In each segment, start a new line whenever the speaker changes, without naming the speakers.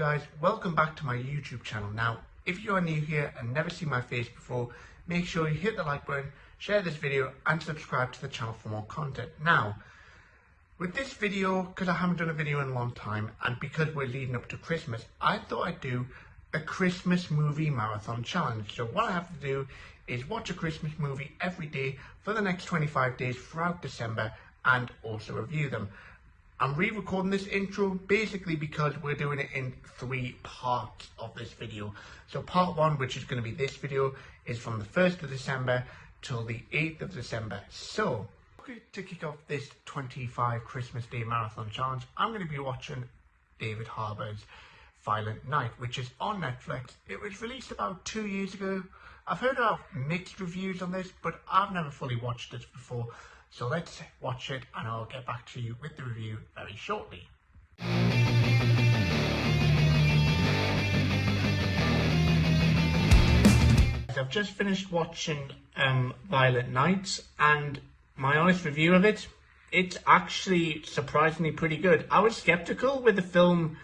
guys, welcome back to my YouTube channel. Now, if you are new here and never seen my face before, make sure you hit the like button, share this video and subscribe to the channel for more content. Now, with this video, because I haven't done a video in a long time and because we're leading up to Christmas, I thought I'd do a Christmas movie marathon challenge. So what I have to do is watch a Christmas movie every day for the next 25 days throughout December and also review them. I'm re-recording this intro basically because we're doing it in 3 parts of this video. So part 1, which is going to be this video, is from the 1st of December till the 8th of December. So to kick off this 25 Christmas Day Marathon Challenge, I'm going to be watching David Harbour's Violent Night, which is on Netflix. It was released about 2 years ago. I've heard of mixed reviews on this, but I've never fully watched it before. So let's watch it and I'll get back to you with the review very shortly. I've just finished watching Violent Night, and my honest review of it, it's actually surprisingly pretty good. I was skeptical with the film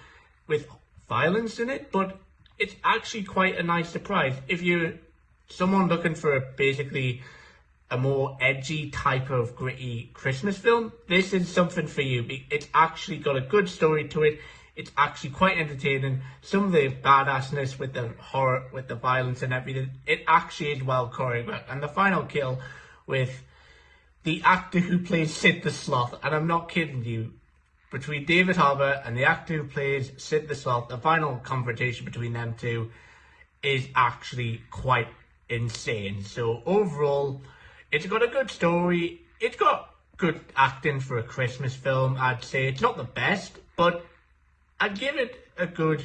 with violence in it, but it's actually quite a nice surprise. If you're someone looking for basically a more edgy type of gritty Christmas film, this is something for you. It's actually got a good story to it. It's actually quite entertaining. Some of the badassness with the horror, with the violence and everything, it actually is well choreographed. And the final kill with the actor who plays Sid the Sloth, and I'm not kidding you, between David Harbour and the actor who plays Sid the Sloth, the final confrontation between them two is actually quite insane. So overall, it's got a good story. It's got good acting for a Christmas film. I'd say it's not the best, but I'd give it a good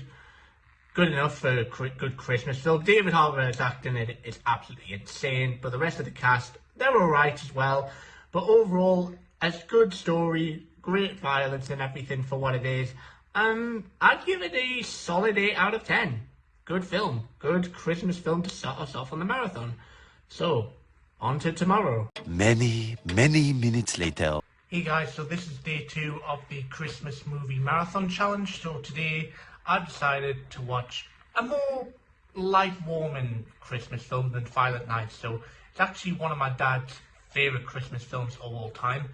enough for a good Christmas film. David Harbour's acting in it is absolutely insane, but the rest of the cast, they're alright as well. But overall, a good story, great violence and everything for what it is. I'd give it a solid 8 out of 10. Good film. Good Christmas film to start us off on the marathon. So, on to tomorrow.
Many minutes later.
Hey guys, so this is day 2 of the Christmas movie marathon challenge. So today I decided to watch a more light-warming Christmas film than Violent Night. So it's actually one of my dad's favourite Christmas films of all time,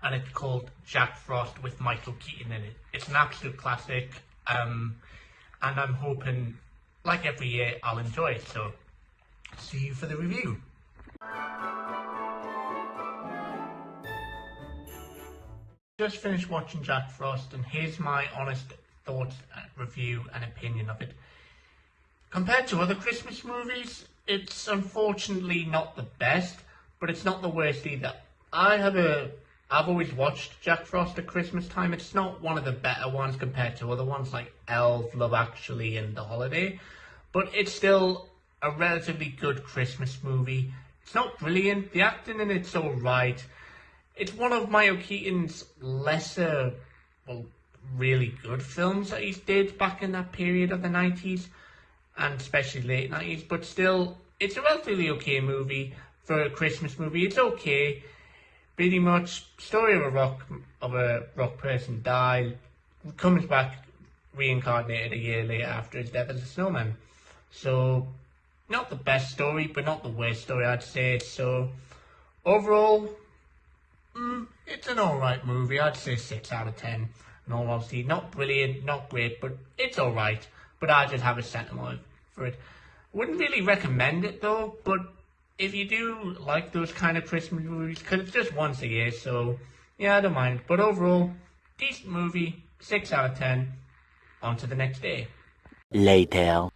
and it's called Jack Frost with Michael Keaton in it. It's an absolute classic, and I'm hoping, like every year, I'll enjoy it. So see you for the review. Just finished watching Jack Frost, and here's my honest thoughts, review and opinion of it. Compared to other Christmas movies, it's unfortunately not the best, but it's not the worst either. I've always watched Jack Frost at Christmas time. It's not one of the better ones compared to other ones like Elf, Love Actually and The Holiday, but it's still a relatively good Christmas movie. It's not brilliant. The acting in it's alright. It's one of Michael Keaton's lesser, well, really good films that he did back in that period of the 90s, and especially late 90s, but still, it's a relatively okay movie for a Christmas movie. It's okay. Pretty much, story of a rock person died, comes back reincarnated a year later after his death as a snowman. So, not the best story, but not the worst story, I'd say. So, overall, it's an alright movie. I'd say 6 out of 10. In all honesty, not brilliant, not great, but it's alright. But I just have a sentiment for it. Wouldn't really recommend it though, but if you do like those kind of Christmas movies, because it's just once a year, so yeah, I don't mind. But overall, decent movie, 6 out of 10. On to the next day.
Later.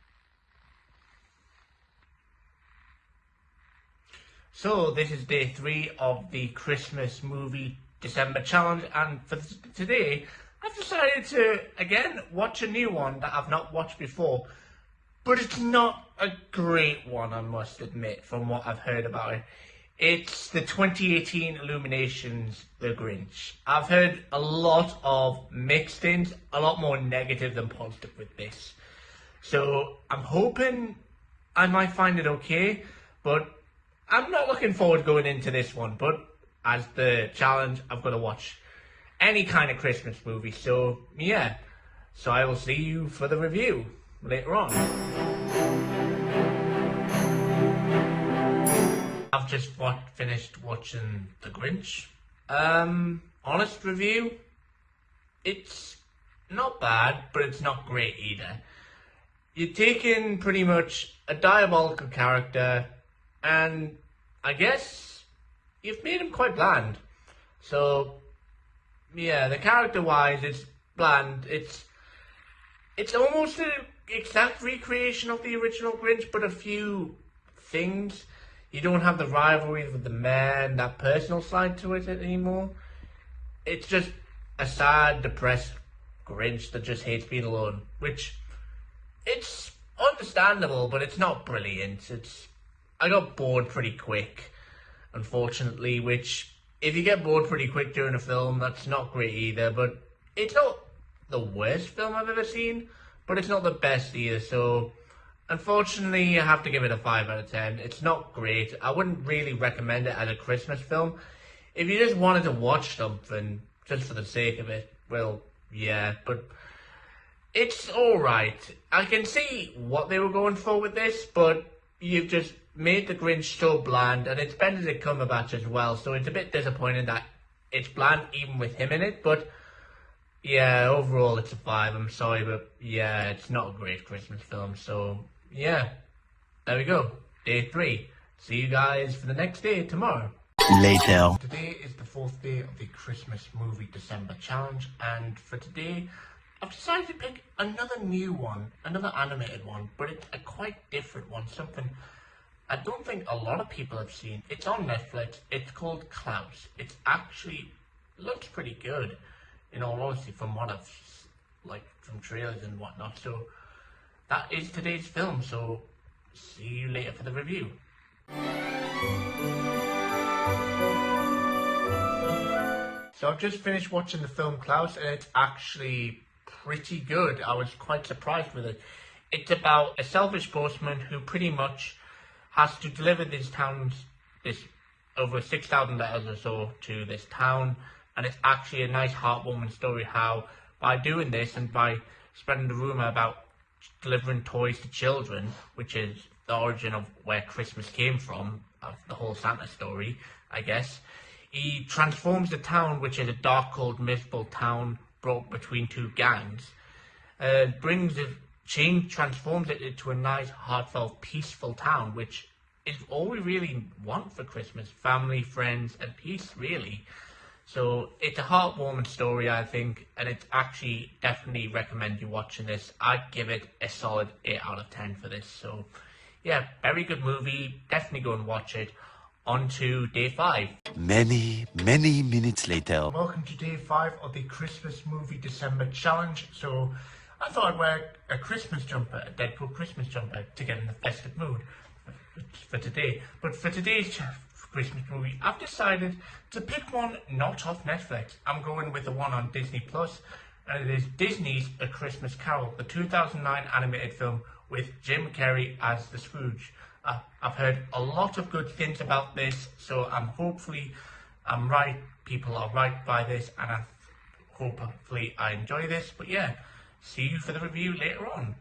So this is day 3 of the Christmas movie December challenge, and for today I've decided to again watch a new one that I've not watched before, but it's not a great one, I must admit, from what I've heard about it. It's the 2018 Illuminations The Grinch. I've heard a lot of mixed things, a lot more negative than positive with this. So I'm hoping I might find it okay, but I'm not looking forward to going into this one. But as the challenge, I've got to watch any kind of Christmas movie. So yeah, So I will see you for the review later on. I've just finished watching The Grinch. Honest review, it's not bad, but it's not great either. You're taking pretty much a diabolical character, and I guess you've made him quite bland. So, yeah, the character-wise, it's bland. It's almost an exact recreation of the original Grinch, but a few things. You don't have the rivalry with the mayor and that personal side to it anymore. It's just a sad, depressed Grinch that just hates being alone, which it's understandable, but it's not brilliant. I got bored pretty quick, unfortunately, which if you get bored pretty quick during a film, that's not great either, but it's not the worst film I've ever seen, but it's not the best either, so unfortunately I have to give it a 5 out of 10. It's not great. I wouldn't really recommend it as a Christmas film. If you just wanted to watch something just for the sake of it, well, yeah, but it's alright. I can see what they were going for with this, but you've just made the Grinch so bland, and it's Benedict Cumberbatch as well, so it's a bit disappointing that it's bland even with him in it, but yeah, overall it's a 5, I'm sorry, but yeah, it's not a great Christmas film, so yeah, there we go, day 3. See you guys for the next day tomorrow.
Later.
Today is the 4th day of the Christmas Movie December Challenge, and for today, I've decided to pick another new one, another animated one, but it's a quite different one, something I don't think a lot of people have seen. It's on Netflix, it's called Klaus. It actually looks pretty good, in all honesty, from what I've, from trailers and whatnot, so that is today's film, so see you later for the review. So I've just finished watching the film Klaus, and it's actually pretty good. I was quite surprised with it. It's about a selfish postman who pretty much has to deliver this over 6,000 letters or so to this town, and it's actually a nice heartwarming story how by doing this and by spreading the rumour about delivering toys to children, which is the origin of where Christmas came from, of the whole Santa story, I guess, he transforms the town, which is a dark, cold, miserable town brought between two gangs, transforms it into a nice, heartfelt, peaceful town, which is all we really want for Christmas. Family, friends, and peace, really. So it's a heartwarming story, I think, and it's actually definitely recommend you watching this. I'd give it a solid 8 out of 10 for this. So yeah, very good movie. Definitely go and watch it. On to day 5.
Many minutes later.
Welcome to day 5 of the Christmas Movie December Challenge. So I thought I'd wear a Christmas jumper, a Deadpool Christmas jumper, to get in the festive mood for today. But for today's Christmas movie, I've decided to pick one not off Netflix. I'm going with the one on Disney Plus, and it is Disney's A Christmas Carol, the 2009 animated film with Jim Carrey as the Scrooge. I've heard a lot of good things about this, so hopefully I'm right. People are right by this, and hopefully I enjoy this. But yeah, see you for the review later on.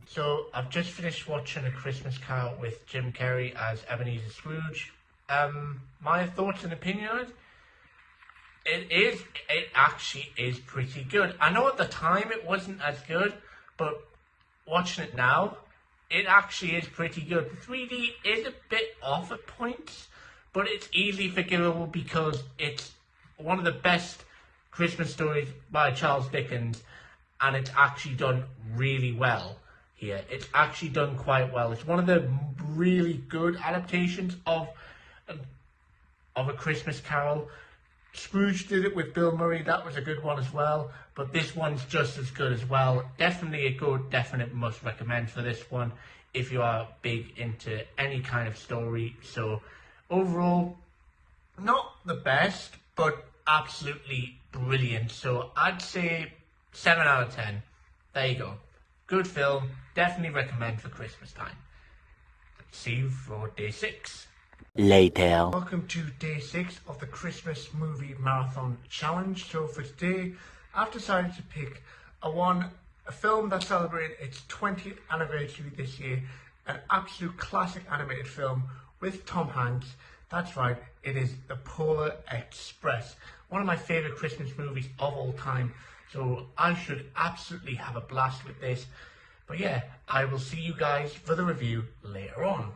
So I've just finished watching A Christmas Carol with Jim Carrey as Ebenezer Scrooge. My thoughts and opinion on it? It actually is pretty good. I know at the time it wasn't as good, but watching it now, it actually is pretty good. The 3D is a bit off at points, but it's easily forgivable because it's one of the best Christmas stories by Charles Dickens, and it's actually done really well here. It's actually done quite well. It's one of the really good adaptations of A Christmas Carol. Scrooge did it with Bill Murray. That was a good one as well, but this one's just as good as well. Definitely a good, definite must recommend for this one if you are big into any kind of story. So overall, not the best, but absolutely brilliant. So I'd say 7 out of 10. There you go. Good film. Definitely recommend for Christmas time. See you for day 6.
Later.
Welcome to day 6 of the Christmas Movie Marathon Challenge. So for today, I've decided to pick a film that celebrated its 20th anniversary this year, an absolute classic animated film with Tom Hanks. That's right, it is The Polar Express, one of my favourite Christmas movies of all time. So I should absolutely have a blast with this. But yeah, I will see you guys for the review later on.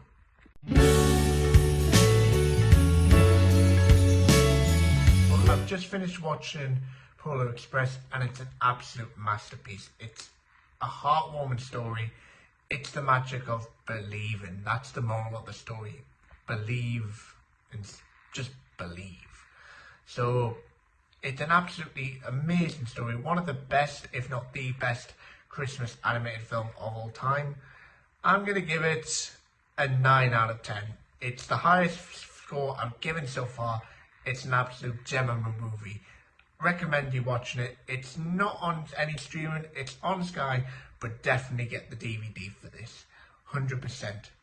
I've just finished watching Polar Express and it's an absolute masterpiece. It's a heartwarming story. It's the magic of believing. That's the moral of the story. Believe and just believe. So it's an absolutely amazing story. One of the best, if not the best, Christmas animated film of all time. I'm going to give it a 9 out of 10. It's the highest score I've given so far. It's an absolute gem of a movie. Recommend you watching it. It's not on any streaming, it's on Sky, but definitely get the DVD for this. 100%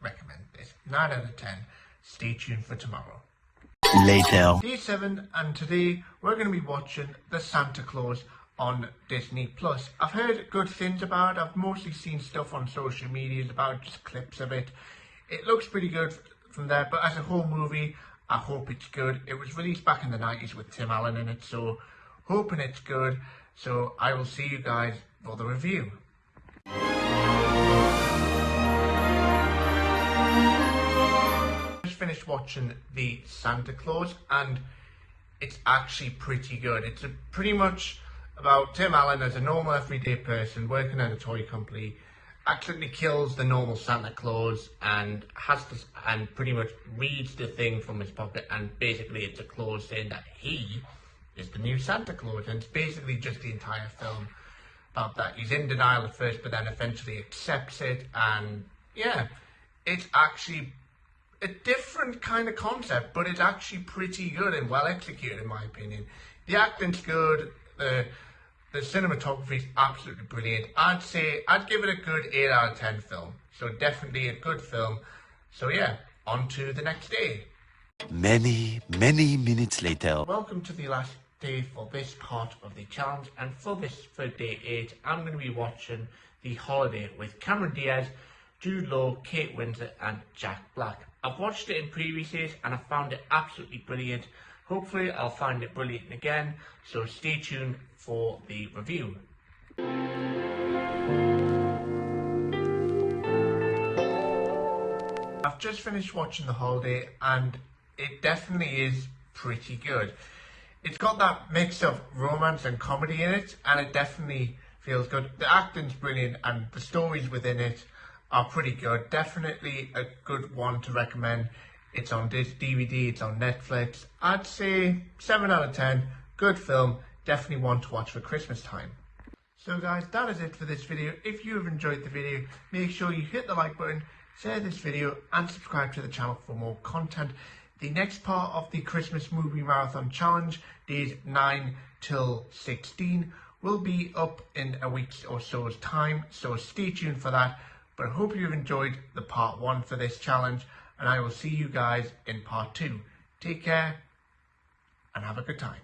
recommend this. 9 out of 10. Stay tuned for tomorrow.
Later.
Day 7, and today we're going to be watching The Santa Claus on Disney Plus. I've heard good things about it. I've mostly seen stuff on social media about, just clips of it. It looks pretty good from there, but as a whole movie, I hope it's good. It was released back in the 90s with Tim Allen in it, so hoping it's good. So I will see you guys for the review. Just finished watching The Santa Claus and it's actually pretty good. It's pretty much about Tim Allen as a normal everyday person working at a toy company, accidentally kills the normal Santa Claus and pretty much reads the thing from his pocket, and basically it's a clause saying that he is the new Santa Claus, and it's basically just the entire film about that. He's in denial at first, but then eventually accepts it, and yeah, it's actually a different kind of concept, but it's actually pretty good and well executed in my opinion. The acting's good, the cinematography is absolutely brilliant. I'd give it a good 8 out of 10 film. So definitely a good film. So yeah, on to the next day.
Many minutes later.
Welcome to the last day for this part of the challenge. And for day 8, I'm going to be watching The Holiday with Cameron Diaz, Jude Law, Kate Winslet and Jack Black. I've watched it in previous years and I found it absolutely brilliant. Hopefully I'll find it brilliant again, so stay tuned for the review. I've just finished watching The Holiday and it definitely is pretty good. It's got that mix of romance and comedy in it and it definitely feels good. The acting's brilliant and the stories within it are pretty good. Definitely a good one to recommend. It's on this DVD, it's on Netflix. I'd say 7 out of 10. Good film. Definitely one to watch for Christmas time. So guys, that is it for this video. If you have enjoyed the video, make sure you hit the like button, share this video and subscribe to the channel for more content. The next part of the Christmas Movie Marathon Challenge, days 9 till 16, will be up in a week or so's time. So stay tuned for that. But I hope you've enjoyed the part 1 for this challenge. And I will see you guys in part 2. Take care and have a good time.